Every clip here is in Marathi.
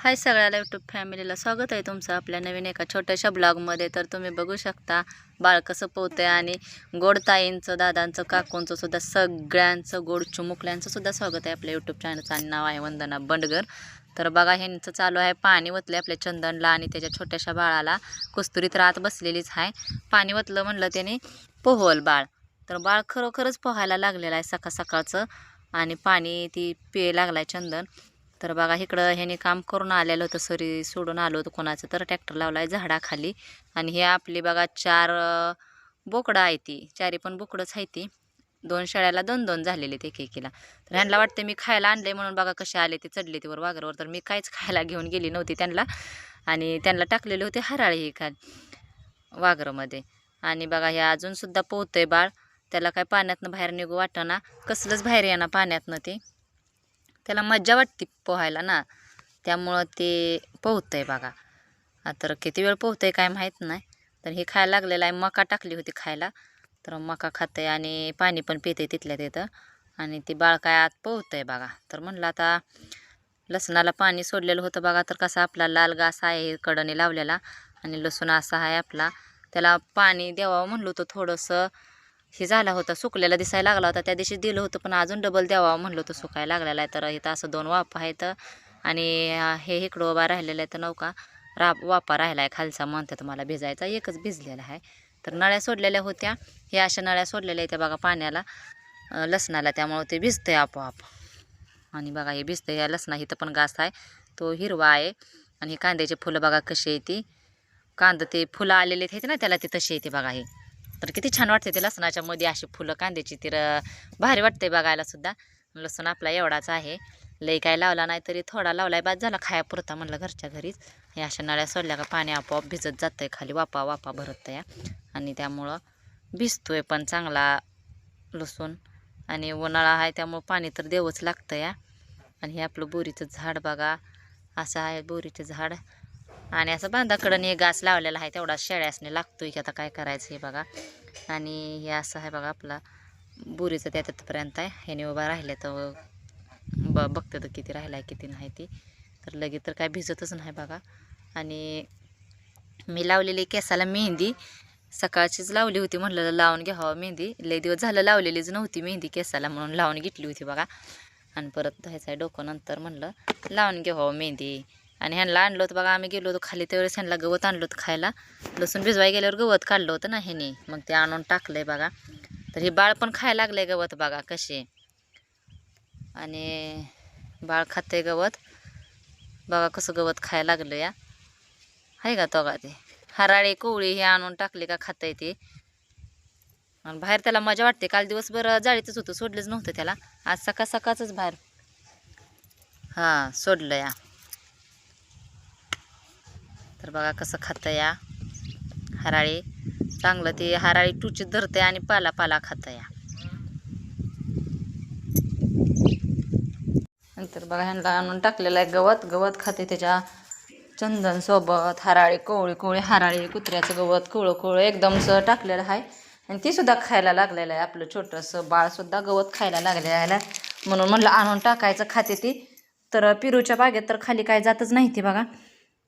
हाय सगळ्याला यूट्यूब फॅमिलीला स्वागत आहे तुमचं आपल्या नवीन एका छोट्याशा ब्लॉगमध्ये। तर तुम्ही बघू शकता बाळ कसं पोहतंय आणि गोड ताईंचं, दादांचं, काकूंचं सुद्धा सगळ्यांचं गोड चिमुकल्यांचं सुद्धा स्वागत आहे आपल्या यूट्यूब चॅनलचं। आणि नाव आहे वंदना बंडगर। तर बघा ह्यांचं चालू आहे पाणी वतले आपल्या चंदनला आणि त्याच्या छोट्याशा बाळाला। कस्तुरी तर आत बसलेलीच आहे, पाणी वतलं म्हणलं त्याने पोहल बाळ। तर बाळ खरोखरच पोहायला लागलेलं आहे सकाळ सकाळचं आणि पाणी ती पिये लागलाय चंदन। तर बघा इकडं ह्याने काम करून आलेलं होतं, सरी सोडून आलो होतं कोणाचं तर ट्रॅक्टर लावलाय झाडाखाली। आणि हे आपली बघा 4 बोकडं आहे, ती चारी पण बोकडंच आहे ती। 2 शेळ्याला 2-2 झालेले ते एकेकीला। तर ह्यांना वाटते मी खायला आणले म्हणून बघा कसे आले ते चढले ते वर वाघरावर। तर मी काहीच खायला घेऊन गेली नव्हती त्यांना, आणि त्यांना टाकलेले होते हराळी ही खाल वाघरामध्ये। आणि बघा हे अजून सुद्धा पोहतंय बाळ, त्याला काय पाण्यातनं बाहेर निघू वाटना, कसलंच बाहेर येणार पाण्यातनं ते, त्याला मज्जा वाटते पोहायला ना, त्यामुळं ते पोहतंय बघा। तर किती वेळ पोहतंय काय माहीत नाही। तर हे खायला लागलेलं आहे, मका टाकली होती खायला, तर मका खातंय आणि पाणी पण पिते तिथल्या तिथं। आणि ती बाळ काय आत पोहतंय बघा। तर म्हणलं आता लसणाला पाणी सोडलेलं होतं बघा, तर कसा आपला लाल घास आहे कडने लावलेला आणि लसूण असा आहे आपला, त्याला पाणी द्यावं म्हणलं होतं थोडंसं, हे झाला होता सुकलेला दिसायला लागला होता, त्या दिवशी दिलं होतं पण अजून डबल द्यावा म्हणलं होतं, सुकायला लागलेला आहे। तर इथं असं 2 वाफा आहेत आणि हे इकडं उभा राहिलेलं आहे तर नौका वाफा राहिला आहे खालचा, म्हणते तुम्हाला भिजायचा, एकच भिजलेला आहे। तर नळ्या सोडलेल्या होत्या, हे अशा नळ्या सोडलेल्या आहेत बघा पाण्याला लसणाला, त्यामुळं ते भिजतंय आपोआप। आणि बघा हे भिजतंय, ह्या लसणा इथं पण घास आहे तो हिरवा आहे। आणि हे कांद्याचे फुलं बघा कशी आहे ती, कांदा ते फुलं आलेले आहेत ना त्याला, ते तशी येते बघा हे। तर किती छान वाटते ते लसणाच्या मध्ये अशी फुलं कांद्याची, तर भारी वाटते बघायला सुद्धा। लसूण आपला एवढाच आहे, लई काय लावला नाही तरी थोडा लावलाय, बाद झाला खायापुरता म्हणलं घरच्या घरीच। हे अशा नळ्या सोडल्या का पाणी आपोआप भिजत जातंय खाली, वापा वापा भरत या, आणि त्यामुळं भिजतोय पण चांगला लसूण। आणि उन्हाळा आहे त्यामुळं पाणी तर द्यावंच लागतं या। आणि हे आपलं बोरीचं झाड बघा, असं आहे बोरीचं झाड, आणि असं बांधाकडं हे घास लावलेला आहे, तेवढा शेळ्यासने लागतोय की आता काय करायचं हे बघा। आणि हे असं आहे बघा आपला बोरीचं त्यातपर्यंत आहे, ह्याने उभा राहिले तर बघते तर किती राहिला आहे किती नाही ती, तर लगेच तर काय भिजतच नाही बघा। आणि मी लावलेली केसाला मेहंदी सकाळचीच लावली होती, म्हणलं लावून घ्यावं मेहंदी, लई दिवस झालं लावलेलीच नव्हती मेहंदी केसाला म्हणून लावून घेतली होती बघा। आणि परत धुवायचं आहे डोकं नंतर, म्हणलं लावून घ्यावं मेहंदी। आणि ह्यांना आणलं होतं बघा, आम्ही गेलो होतो खाली त्यावेळेस ह्यांना गवत आणलं होतं खायला, लसूण भिजवाय गेल्यावर गवत काढलं होतं ना ह्याने, मग ते आणून टाकलंय बघा। तर हे बाळ पण खायला लागलंय गवत बघा कसे, आणि बाळ खाते गवत बघा कसं गवत खायला लागलं या, आहे का तो का ते हराळी कोवळी हे आणून टाकले का खातंय ते। आणि बाहेर त्याला मजा वाटते, काल दिवसभर जाळीतच होतं, सोडलंच नव्हतं त्याला, आज सकाळ सकाळच बाहेर सोडलं या। तर बघा कसं खातं या हराळी, चांगलं ते हराळी टुचीत धरते आणि पाला पाला खातं या। नंतर बघा ह्यांना आणून टाकलेलं आहे गवत, गवत खाते त्याच्या चंदन सोबत, हराळी कोवळी कोवळी हराळी, कुत्र्याचं गवत कोवळं कोवळं एकदमचं टाकलेलं आहे। आणि ती सुद्धा खायला लागलेलं आहे, आपलं छोटंसं बाळसुद्धा गवत खायला लागलेलं आहे, म्हणून म्हणलं आणून टाकायचं खाते ती। तर पिरूच्या बागेत तर खाली काय जातच नाही ती बघा,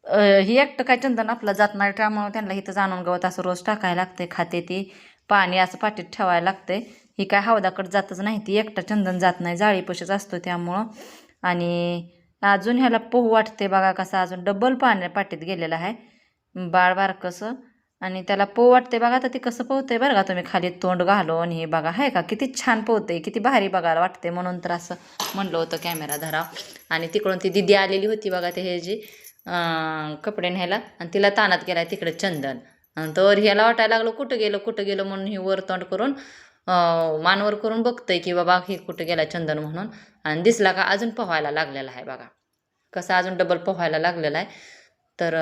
ही एकटं काय चंदन आपलं जात नाही, त्यामुळं त्यांना इथं आणून गवत असं रोज टाकायला लागते, खाते ती, पाणी असं पाटीत ठेवायला लागते। ही काय हौदाकडे जातच नाही, ती एकटं चंदन जात नाही, जाळीपाशीच असतो त्यामुळं। आणि अजून ह्याला पोहू वाटते बघा कसं, अजून डबल पाणी पाटीत गेलेलं आहे बाळ बारकसं, आणि त्याला पोहू वाटते बघा। तर ती कसं पोहतंय बरं का तुम्ही, खाली तोंड घालून, हे बघा आहे का किती छान पोहतंय, किती भारी बघायला वाटते, म्हणून तर असं म्हणलं होतं कॅमेरा धरा। आणि तिकडून ती दिदी आलेली होती बघा, ते हे जी कपडे न्यायला, आणि तिला तानात गेलाय तिकडे चंदन, आणि तर ह्याला वाटायला लागलं कुठं गेलं म्हणून ही वर तोंड करून मानवर करून बघतंय की बाबा हे कुठं गेला चंदन म्हणून, आणि दिसला का अजून पोहायला लागलेला आहे बघा, कसं अजून डबल पोहायला लागलेला आहे। तर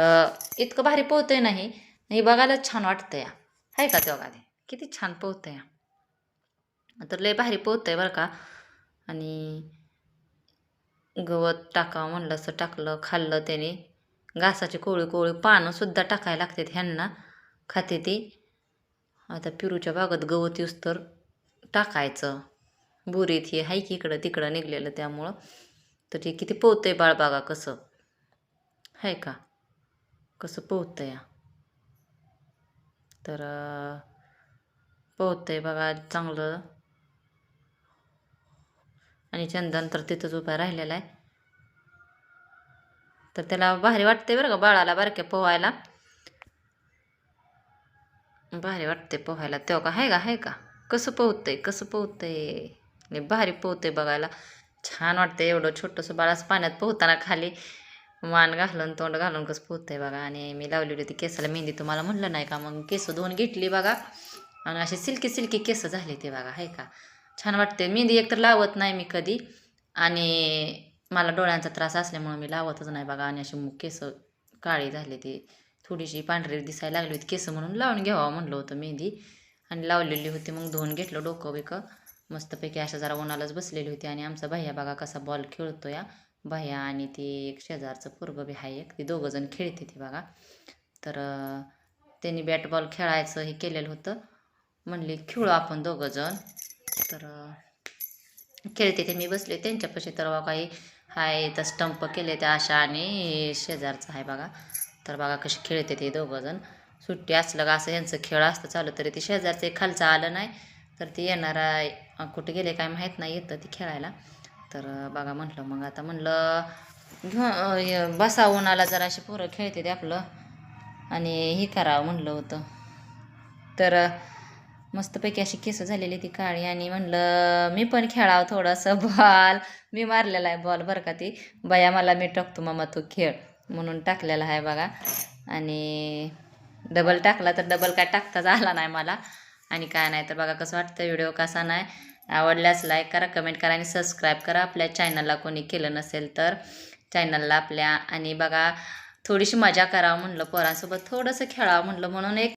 इतकं भारी पोहतंय नाही, हे बघायला छान वाटतं या, आहे का तेव्हा ते किती छान पोहतंय या, तर लय भारी पोहतंय बरं का। आणि गवत टाकावं म्हणलं असं टाकलं, खाल्लं त्याने, घासाची कोवळी कोवळी पानंसुद्धा टाकायला लागतात ह्यांना, खाते ती। आता पिरूच्या बागेत गवत येऊस तर टाकायचं, बोरीत हे हाय की इकडं तिकडं निघलेलं त्यामुळं। तर ते किती पोहतंय बाळ बघा कसं, आहे का कसं पोहतं या तर पोहतंय बघा चांगलं. आणि चंदन तर तिथंच उभा राहिलेला आहे. तर त्याला भारी वाटते बरं का बाळाला बारक्या पोहायला. भारी वाटते पोहायला. तेव्हा का आहे का कसं पोहतंय लय भारी पोहतंय बघायला. छान वाटते एवढं छोटंसं बाळ असं पाण्यात पोहताना खाली मान घालून तोंड घालून कसं पोहतंय बघा. आणि मी लावलेली होती केसाला मेहंदी तुम्हाला म्हणलं नाही का. मग केस धुवून घेतली बघा आणि असे सिल्की केस झाले ते बघा. आहे का छान वाटते. मेहंदी एकतर लावत नाही मी कधी आणि मला डोळ्यांचा त्रास असल्यामुळे मी लावतच नाही बघा. आणि अशी केस काळी झाली ती थोडीशी पांढरी दिसायला लागली होती केस म्हणून लावून घ्यावं म्हणलं होतं मेहंदी. आणि लावलेली होती मग धुवून घेतलं डोकं बिकं मस्तपैकी अशा जरा उन्हालाच बसलेली होती. आणि आमचा भैया बघा कसा बॉल खेळतो या. भैया आणि ती एक शेजारचं पोरगं बी आहे एक ती दोघंजण खेळते ती बघा. तर त्यांनी बॅट बॉल खेळायचं हे केलेलं होतं. म्हणले खेळू आपण दोघंजण. तर खेळते ते मी बसले त्यांच्यापाशी. तर बघा काही हाय तर स्टंप केले त्या आशा आणि शेजारचं आहे बघा. तर बघा कशी खेळते ते दोघंजण. सुट्टी असलं का असं यांचं खेळ असतं चालू तरी ते शेजारचं एक खालचं आलं नाही तर ती येणारा कुठे गेले काय माहीत नाही येतं ती खेळायला. तर बघा म्हटलं मग आता म्हणलं घेऊ बसा उन्हाला जरा अशी पोरं खेळते ते आपलं आणि हे करावं म्हणलं होतं. तर मस्तपैकी अशी केस झालेली ती काळी. आणि म्हणलं मी पण खेळावं थोडंसं बॉल. मी मारलेला आहे बॉल बरं का. ती बाया मला मी टाकतो मामा तू खेळ म्हणून टाकलेला आहे बघा. आणि डबल टाकला तर डबल काय टाकताच आला नाही मला. आणि काय नाही तर बघा कसं वाटतं व्हिडिओ कसा नाही आवडल्यास लाईक करा कमेंट करा आणि सबस्क्राईब करा. आपल्या चॅनलला कोणी केलं नसेल तर चॅनलला आपल्या. आणि बघा थोडीशी मजा करावं म्हणलं पोरांसोबत थोडंसं खेळावं म्हणलं म्हणून एक